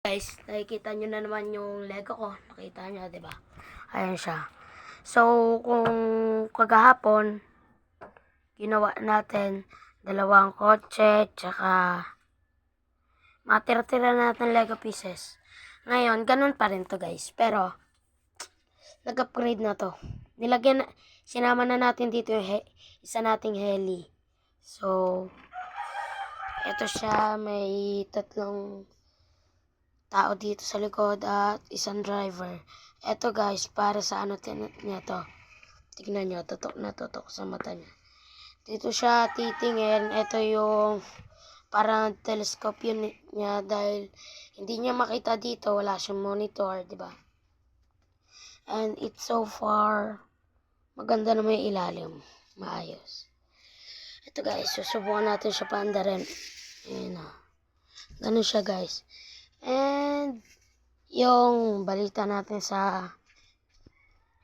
Guys, nakikita nyo na naman yung Lego ko. Nakita nyo, di ba? Ayan siya. So, kung kagahapon, ginawa natin dalawang kotse, tsaka matira-tira natin Lego pieces. Ngayon, ganun pa rin to guys. Pero, nag-upgrade na to. Sinama na natin dito yung isa nating heli. So, ito siya, may tatlong tao dito sa likod at isang driver. Ito guys, para sa ano niya to. Tignan nyo, tutok na tutok sa mata niya. Dito siya titingin. Ito yung parang telescope yun niya dahil hindi niya makita dito. Wala siyang monitor, di ba? And it's so far maganda na may ilalim. Maayos. Ito guys, susubukan natin siya paanda rin. Ayan na. Ganun siya guys. And yung balita natin sa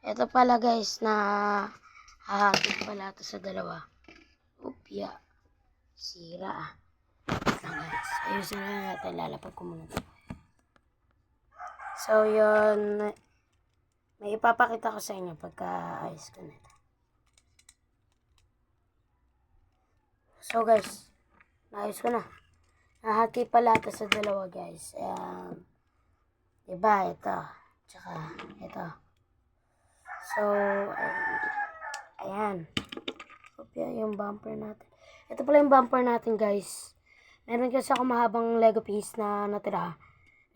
ito pala guys na hahagip pala ito sa dalawa. Upya. Sira. Guys, ayusin na natin. Lalapag ko muna ito. So yun, may ipapakita ko sa inyo pagka ayos ko nito. So guys, naayos ko na. Nahati pala ito sa dalawa guys. Diba? Ito. Tsaka ito. So, ayan. Kopya yung bumper natin. Ito pala yung bumper natin guys. Meron kasi ako mahabang Lego piece na natira.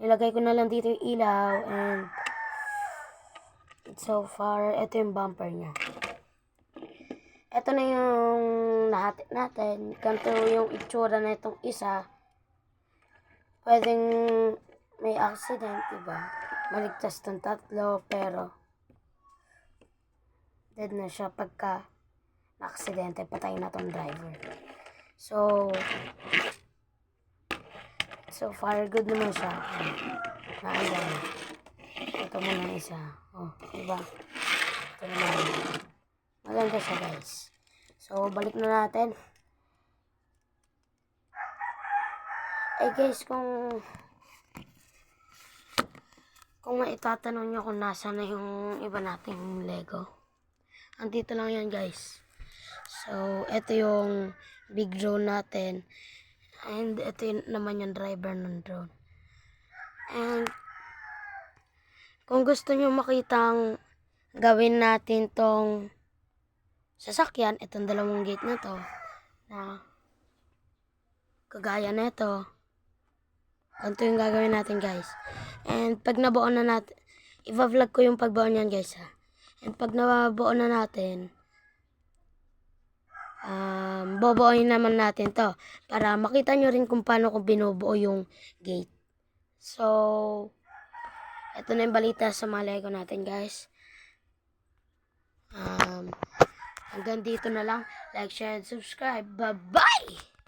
Nilagay ko na lang dito yung ilaw. And so far, ito yung bumper niya. Ito na yung nahati natin. Ganito yung itsura na itong isa. Pwedeng may accident, diba? Maligtas tong tatlo, pero dead na siya pagka na-aksidente, patay na tong driver. So far, good naman siya. Naayan. Ito muna isa. Oh, diba? Ito naman. Maganda siya, guys. So, balik na natin. Guys, kung maitatanong nyo kung nasa na yung iba nating Lego, andito lang yan guys. So, ito yung big drone natin. And ito naman yung driver ng drone. And kung gusto nyo makitang gawin natin tong sasakyan, itong dalawang gate na to, na kagaya na ito, ganito yung gagawin natin guys. And pag nabuo na natin, i-vlog ko yung pagbuo niyan guys ha. And pag nabuo na natin, bobuoin naman natin to para makita nyo rin kung paano ko binubuo yung gate. So, ito na yung balita sa mga Lego natin guys. Hanggang dito na lang. Like, share, and subscribe. Bye-bye!